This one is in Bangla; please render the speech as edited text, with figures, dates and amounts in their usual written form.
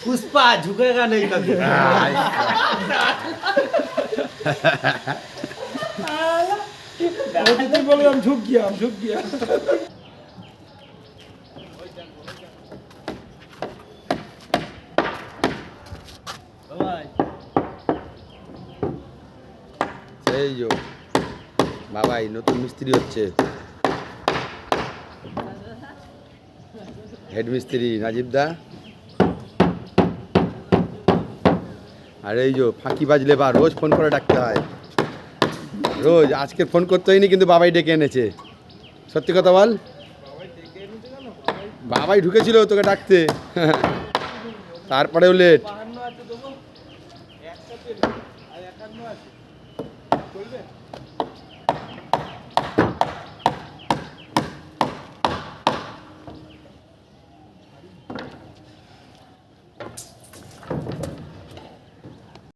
पुष्पा झुकेगा नहीं कभी। बोले हम झुक गया এই যে বাবাই নতুন মিস্ত্রি হচ্ছে, হেড মিস্ত্রি নাজিব দা। আর এই যে ফাঁকি বাজলে বা রোজ ফোন করে ডাকতে হয়, রোজ। আজকে ফোন করতে হয়নি, কিন্তু বাবাই ডেকে এনেছে। সত্যি কথা বল, বাবাই ঢুকেছিল তোকে ডাকতে, তারপরেও লেট।